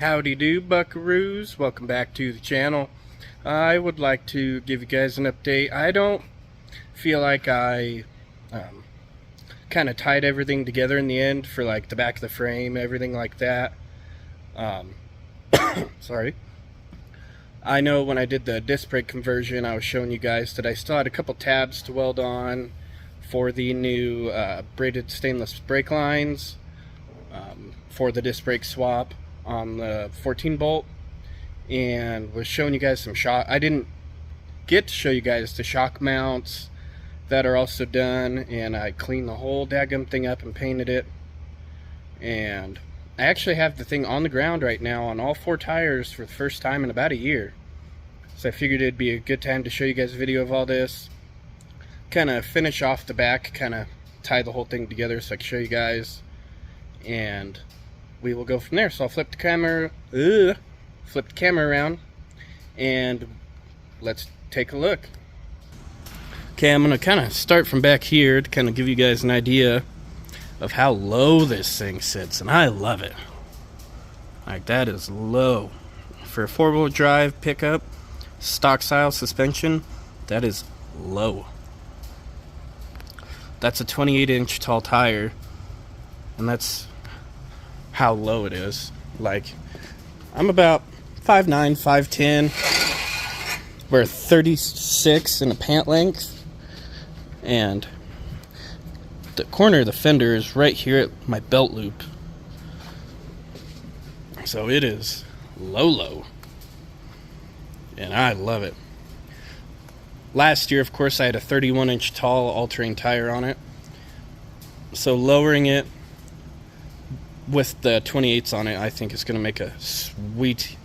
Howdy do, buckaroos. Welcome back to the channel. I would like to give you guys an update. I don't feel like I kind of tied everything together in the end for like the back of the frame, everything like that. Sorry. I know when I did the disc brake conversion, I was showing you guys that I still had a couple tabs to weld on for the new braided stainless brake lines for the disc brake swap on the 14 bolt, and was showing you guys some shock. I didn't get to show you guys the shock mounts that are also done, and I cleaned the whole daggum thing up and painted it. And I actually have the thing on the ground right now on all 4 tires for the first time in about a year. So I figured it'd be a good time to show you guys a video of all this, kind of finish off the back, kind of tie the whole thing together so I can show you guys, and we will go from there. So I'll flip the camera around and let's take a look. Okay, I'm gonna kind of start from back here to kind of give you guys an idea of how low this thing sits, and I love it. Like, that is low for a 4-wheel drive pickup, stock style suspension. That is low. That's a 28-inch tall tire, and that's how low it is. Like, I'm about 5'9", 5'10", we're 36 in a pant length, and the corner of the fender is right here at my belt loop. So it is low, and I love it. Last year, of course, I had a 31-inch tall all-terrain tire on it, so lowering it with the 28s on it, I think it's going to make a sweet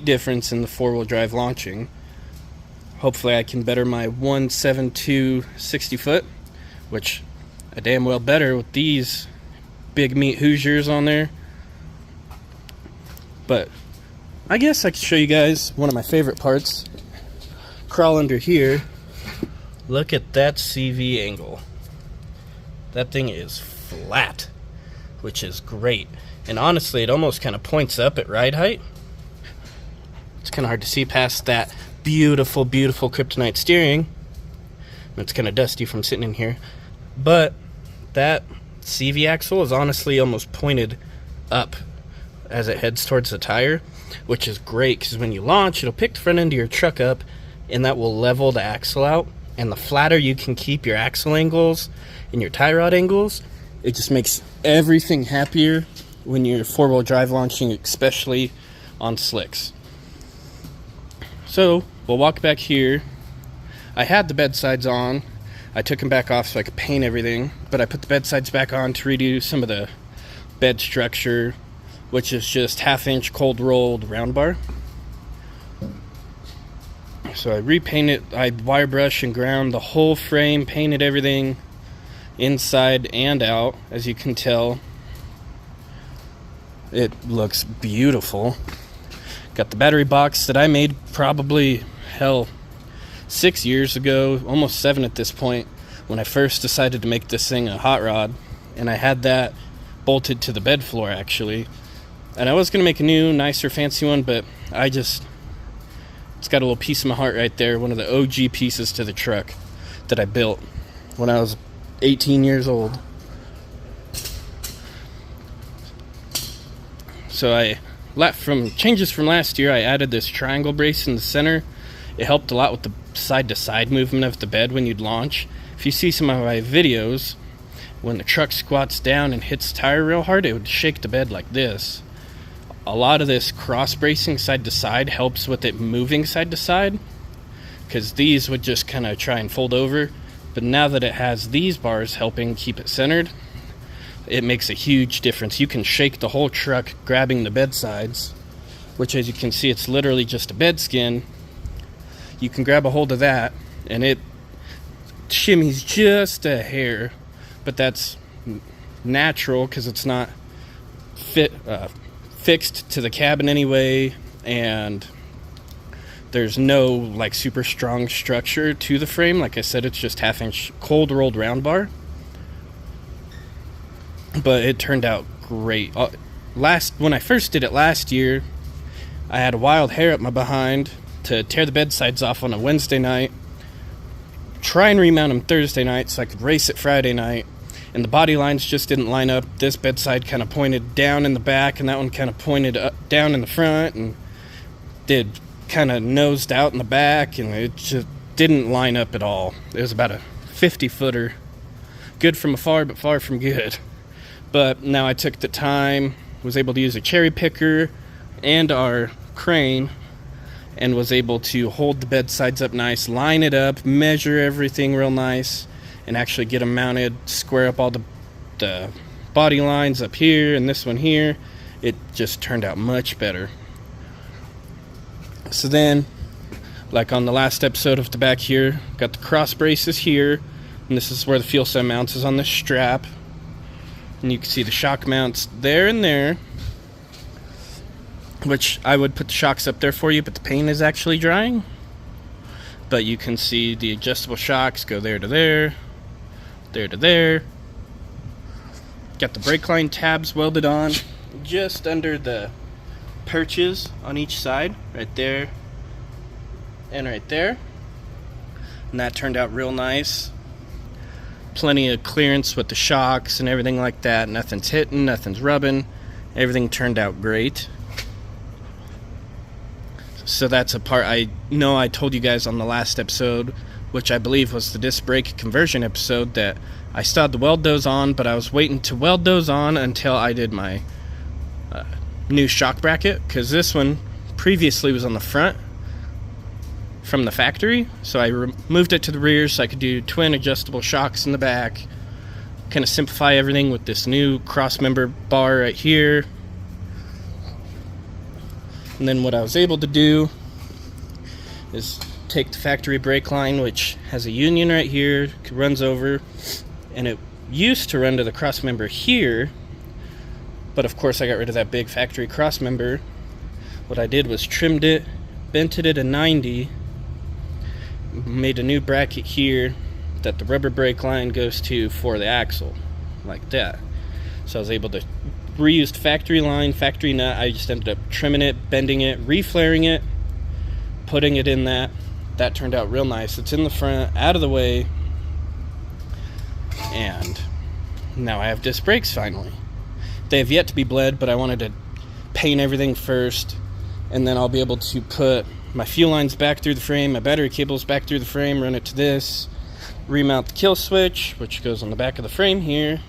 difference in the 4-wheel drive launching. Hopefully I can better my 172 60 foot, which I damn well better with these big meat Hoosiers on there. But I guess I could show you guys one of my favorite parts. Crawl under here. Look at that CV angle. That thing is flat, which is great. And honestly, it almost kind of points up at ride height. It's kind of hard to see past that beautiful kryptonite steering. It's kind of dusty from sitting in here. But that CV axle is honestly almost pointed up as it heads towards the tire, which is great because when you launch, it'll pick the front end of your truck up, and that will level the axle out. And the flatter you can keep your axle angles and your tie rod angles, it just makes everything happier when you're 4-wheel drive launching, especially on slicks. So we'll walk back here. I had the bedsides on. I took them back off so I could paint everything, but I put the bedsides back on to redo some of the bed structure, which is just 1/2-inch cold rolled round bar. So I repainted, I wire brush and ground the whole frame, painted everything inside and out. As you can tell, it looks beautiful. Got the battery box that I made probably 6 years ago, almost 7 at this point, when I first decided to make this thing a hot rod, and I had that bolted to the bed floor actually. And I was gonna make a new, nicer, fancy one, but it's got a little piece of my heart right there, one of the OG pieces to the truck that I built when I was 18 years old. So from changes from last year, I added this triangle brace in the center. It helped a lot with the side-to-side movement of the bed when you'd launch. If you see some of my videos, when the truck squats down and hits the tire real hard, it would shake the bed like this. A lot of this cross bracing side to side helps with it moving side to side, because these would just kind of try and fold over. But now that it has these bars helping keep it centered, it makes a huge difference. You can shake the whole truck grabbing the bed sides, which, as you can see, it's literally just a bed skin. You can grab a hold of that, and it shimmies just a hair, but that's natural because it's not fixed to the cabin anyway, and there's no like super strong structure to the frame. Like I said, it's just 1/2-inch cold rolled round bar, but it turned out great. When I first did it last year, I had a wild hair up my behind to tear the bed sides off on a Wednesday night, try and remount them Thursday night so I could race it Friday night, and the body lines just didn't line up. This bedside kind of pointed down in the back, and that one kind of pointed up, down in the front, and did kind of nosed out in the back, and it just didn't line up at all. It was about a 50-footer. Good from afar, but far from good. But now I took the time, was able to use a cherry picker and our crane, and was able to hold the bed sides up nice, line it up, measure everything real nice, and actually get them mounted, square up all the body lines up here and this one here. It just turned out much better. So then, like on the last episode of the back here, got the cross braces here, and this is where the fuel cell mounts is on this strap. And you can see the shock mounts there and there, which I would put the shocks up there for you, but the paint is actually drying. But you can see the adjustable shocks go there to there, there to there. Got the brake line tabs welded on just under the perches on each side, right there and right there. And that turned out real nice. Plenty of clearance with the shocks and everything like that. Nothing's hitting, nothing's rubbing. Everything turned out great. So that's a part I know I told you guys on the last episode, which I believe was the disc brake conversion episode, that I still had to weld those on, but I was waiting to weld those on until I did my new shock bracket, because this one previously was on the front from the factory, so I moved it to the rear so I could do twin adjustable shocks in the back, kind of simplify everything with this new cross member bar right here. And then what I was able to do is take the factory brake line, which has a union right here, runs over, and it used to run to the cross member here, but of course I got rid of that big factory cross member. What I did was trimmed it, bent it at a 90, made a new bracket here that the rubber brake line goes to for the axle, like that. So I was able to reuse factory line, factory nut. I just ended up trimming it, bending it, reflaring it, putting it in that. That turned out real nice. It's in the front, out of the way, and now I have disc brakes finally. They have yet to be bled, but I wanted to paint everything first, and then I'll be able to put my fuel lines back through the frame, my battery cables back through the frame, run it to this, remount the kill switch, which goes on the back of the frame here.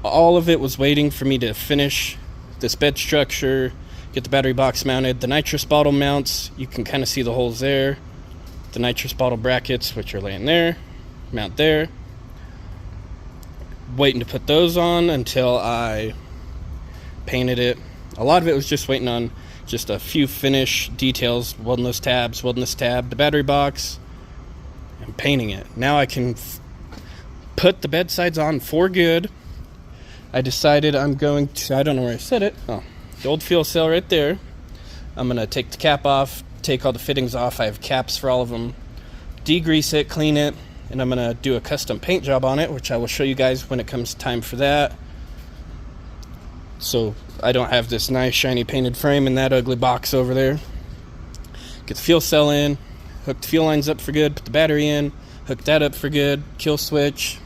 All of it was waiting for me to finish this bed structure, get the battery box mounted. The nitrous bottle mounts, you can kind of see the holes there. The nitrous bottle brackets, which are laying there, mount there. Waiting to put those on until I painted it. A lot of it was just waiting on just a few finish details, welding those tabs, welding this tab, the battery box, and painting it. Now I can put the bed sides on for good. I decided I'm going to, I don't know where I set it. Oh, the old fuel cell right there. I'm going to take the cap off, take all the fittings off. I have caps for all of them. Degrease it, clean it, and I'm going to do a custom paint job on it, which I will show you guys when it comes time for that. So I don't have this nice shiny painted frame in that ugly box over there. Get the fuel cell in, hook the fuel lines up for good, put the battery in, hook that up for good, kill switch.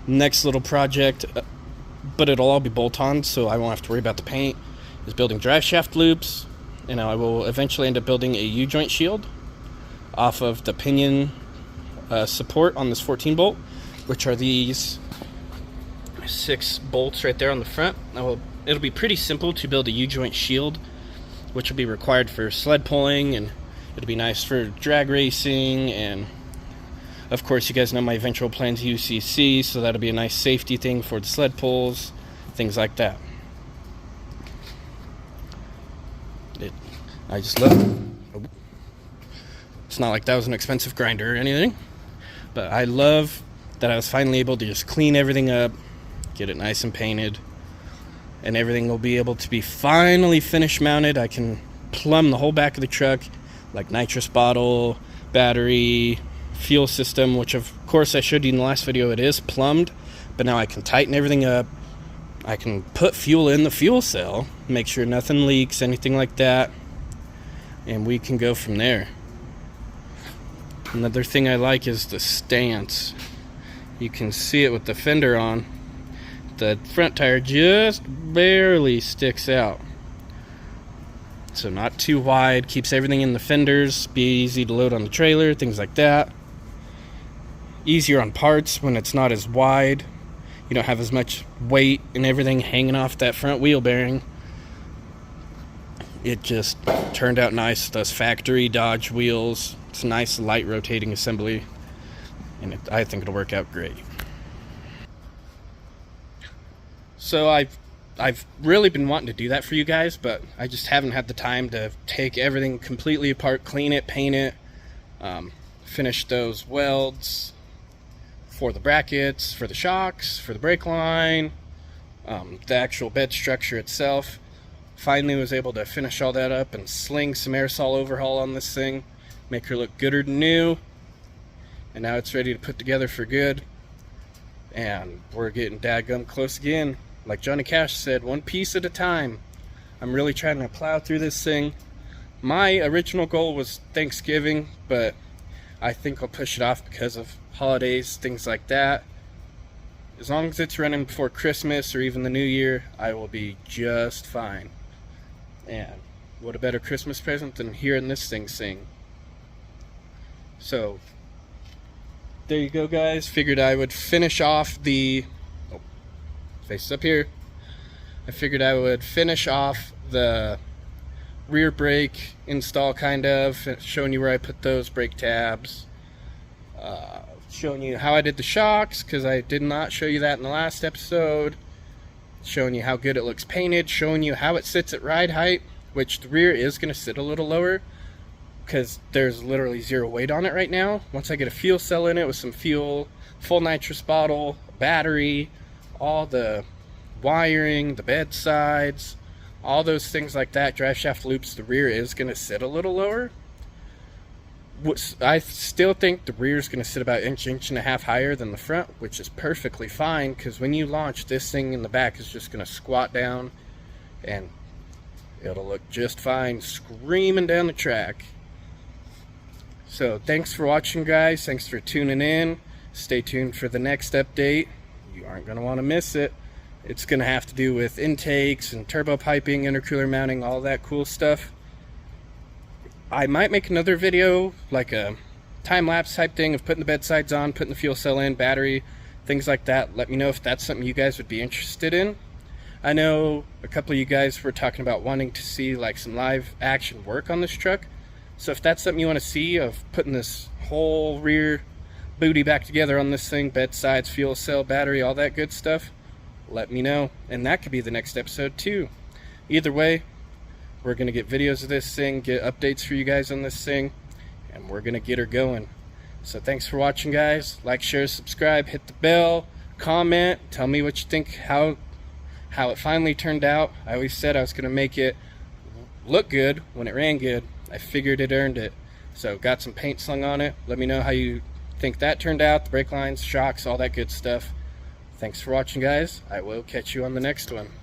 Next little project, but it'll all be bolt-on, so I won't have to worry about the paint, is building drive shaft loops, and I will eventually end up building a U-joint shield off of the pinion support on this 14 bolt, which are these 6 bolts right there on the front. It'll be pretty simple to build a U-joint shield, which will be required for sled pulling, and it'll be nice for drag racing, and of course you guys know my eventual plans UCC, so that'll be a nice safety thing for the sled pulls, things like that. I just love it. It's not like that was an expensive grinder or anything, but I love that I was finally able to just clean everything up, get it nice and painted, and everything will be able to be finally finish mounted. I can plumb the whole back of the truck, like nitrous bottle, battery, fuel system, which of course I showed you in the last video, it is plumbed, but now I can tighten everything up. I can put fuel in the fuel cell, make sure nothing leaks, anything like that, and we can go from there. Another thing I like is the stance. You can see it with the fender on. The front tire just barely sticks out. So not too wide, keeps everything in the fenders, be easy to load on the trailer, things like that. Easier on parts when it's not as wide. You don't have as much weight and everything hanging off that front wheel bearing. It just turned out nice. Those factory Dodge wheels. It's a nice light rotating assembly, and I think it'll work out great. So I've really been wanting to do that for you guys, but I just haven't had the time to take everything completely apart, clean it, paint it, finish those welds for the brackets, for the shocks, for the brake line, the actual bed structure itself. Finally was able to finish all that up and sling some aerosol overhaul on this thing, make her look gooder than new, and now it's ready to put together for good. And we're getting dadgum close again. Like Johnny Cash said, one piece at a time. I'm really trying to plow through this thing. My original goal was Thanksgiving, but I think I'll push it off because of holidays, things like that. As long as it's running before Christmas or even the New Year, I will be just fine. And what a better Christmas present than hearing this thing sing. So there you go, guys. Figured I would finish off the face up here. I figured I would finish off the rear brake install, kind of showing you where I put those brake tabs, showing you how I did the shocks, because I did not show you that in the last episode, showing you how good it looks painted, showing you how it sits at ride height, which the rear is going to sit a little lower because there's literally zero weight on it right now. Once I get a fuel cell in it with some fuel, full nitrous bottle, battery, all the wiring, the bed sides, all those things like that, drive shaft loops, the rear is going to sit a little lower. I still think the rear is going to sit about inch and a half higher than the front, which is perfectly fine, because when you launch, this thing in the back is just going to squat down and it'll look just fine screaming down the track. So thanks for watching, guys. Thanks for tuning in. Stay tuned for the next update. You aren't going to want to miss it. It's going to have to do with intakes and turbo piping, intercooler mounting, all that cool stuff. I might make another video, like a time-lapse type thing of putting the bed sides on, putting the fuel cell in, battery, things like that. Let me know if that's something you guys would be interested in. I know a couple of you guys were talking about wanting to see like some live action work on this truck. So if that's something you want to see, of putting this whole rear booty back together on this thing, bed sides, fuel cell, battery, all that good stuff, let me know. And that could be the next episode too. Either way, we're going to get videos of this thing, get updates for you guys on this thing, and we're going to get her going. So thanks for watching, guys. Like, share, subscribe, hit the bell, comment, tell me what you think, how it finally turned out. I always said I was going to make it look good when it ran good. I figured it earned it. So got some paint slung on it. Let me know how you think that turned out, the brake lines, shocks, all that good stuff. Thanks for watching, guys. I will catch you on the next one.